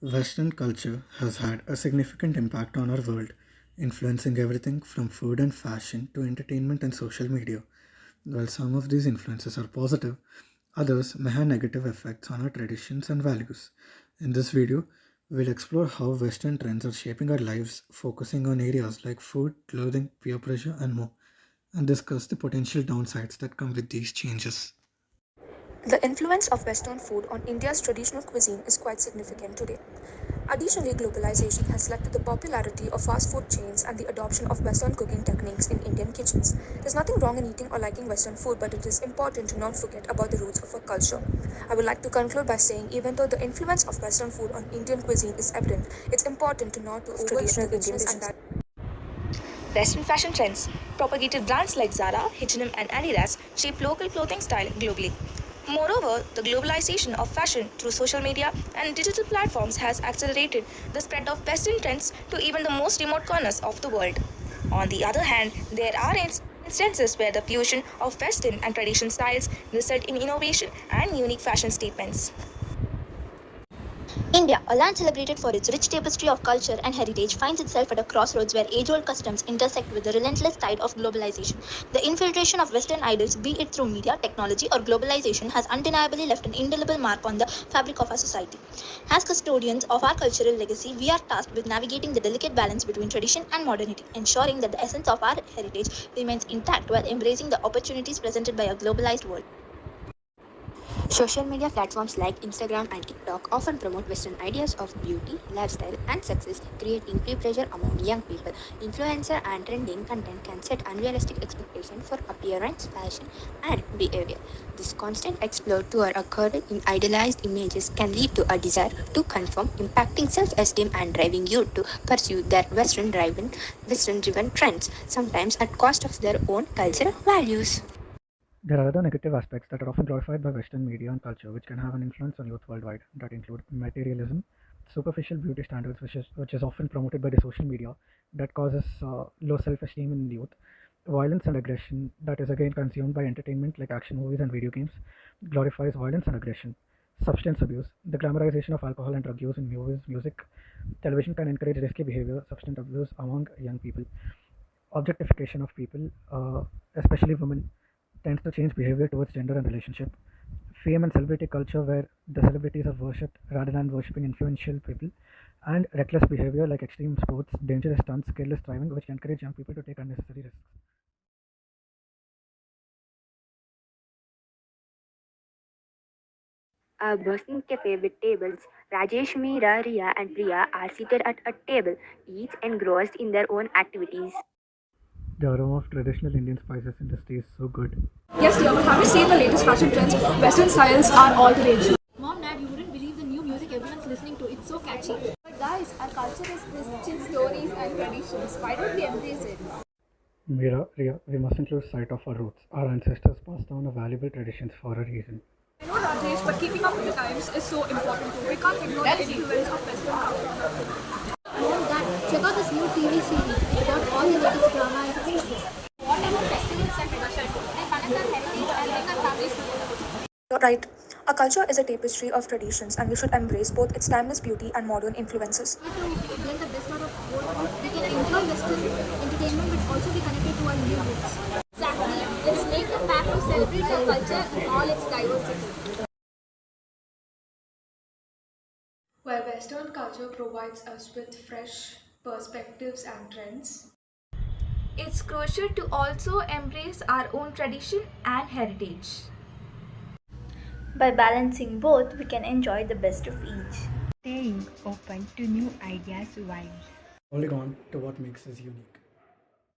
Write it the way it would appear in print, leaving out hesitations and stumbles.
Western culture has had a significant impact on our world, influencing everything from food and fashion to entertainment and social media. While some of these influences are positive, others may have negative effects on our traditions and values. In this video, we'll explore how Western trends are shaping our lives, focusing on areas like food, clothing, peer pressure, and more, and discuss the potential downsides that come with these changes. The influence of Western food on India's traditional cuisine is quite significant today. Additionally, globalization has led to the popularity of fast food chains and the adoption of Western cooking techniques in Indian kitchens. There's nothing wrong in eating or liking Western food, but it is important to not forget about the roots of our culture. I would like to conclude by saying, even though the influence of Western food on Indian cuisine is evident, it's important to not to traditional Indian dishes. Western fashion trends propagated brands like Zara, H&M, and Adidas shape local clothing style globally. Moreover, the globalization of fashion through social media and digital platforms has accelerated the spread of Western trends to even the most remote corners of the world. On the other hand, there are instances where the fusion of Western and traditional styles result in innovation and unique fashion statements. India, a land celebrated for its rich tapestry of culture and heritage, finds itself at a crossroads where age-old customs intersect with the relentless tide of globalization. The infiltration of Western idols, be it through media, technology, or globalization, has undeniably left an indelible mark on the fabric of our society. As custodians of our cultural legacy, we are tasked with navigating the delicate balance between tradition and modernity, ensuring that the essence of our heritage remains intact while embracing the opportunities presented by a globalized world. Social media platforms like Instagram and TikTok often promote Western ideas of beauty, lifestyle, and success, creating peer pressure among young people. Influencer and trending content can set unrealistic expectations for appearance, fashion, and behavior. This constant exposure occurred in idealized images can lead to a desire to conform, impacting self-esteem and driving youth to pursue their Western-driven trends, sometimes at cost of their own cultural values. There are other negative aspects that are often glorified by Western media and culture, which can have an influence on youth worldwide, that include materialism, superficial beauty standards, which is often promoted by the social media, that causes low self-esteem in youth, violence and aggression, that is again consumed by entertainment like action movies and video games, glorifies violence and aggression. Substance abuse, the glamorization of alcohol and drug use in movies, music, television can encourage risky behavior, substance abuse among young people. Objectification of people, especially women, tends to change behavior towards gender and relationship. Fame and celebrity culture, where the celebrities are worshipped rather than worshipping influential people, and reckless behavior like extreme sports, dangerous stunts, careless driving, which encourage young people to take unnecessary risks. A bustling cafe with tables, Rajesh, Meera, Riya, and Priya are seated at a table, each engrossed in their own activities. The aroma of traditional Indian spices industry is so good. Yes, dear, but have you seen the latest fashion trends? Western styles are all the rage. Mom, Dad, you wouldn't believe the new music everyone's listening to. It's so catchy. But guys, our culture is rich in stories and traditions. Why don't we embrace it? Mira, Riya, we mustn't lose sight of our roots. Our ancestors passed down a valuable traditions for a reason. I know, Rajesh, but keeping up with the times is so important too. We can't ignore the influence of Western culture. Mom, Dad, check out this new TV series. It's about all the latest drama and successes. What about festivals and traditions? They connect our heritage and bring our families together. You're right. Our culture is a tapestry of traditions, and we should embrace both its timeless beauty and modern influences. To blend the best out of both, we can enjoy Western entertainment but also be connected to our new roots. Exactly. Let's make a pact to celebrate our culture in all its diversity. While Western culture provides us with fresh perspectives and trends, it's crucial to also embrace our own tradition and heritage. By balancing both, we can enjoy the best of each. Staying open to new ideas vibes. Holding on to what makes us unique.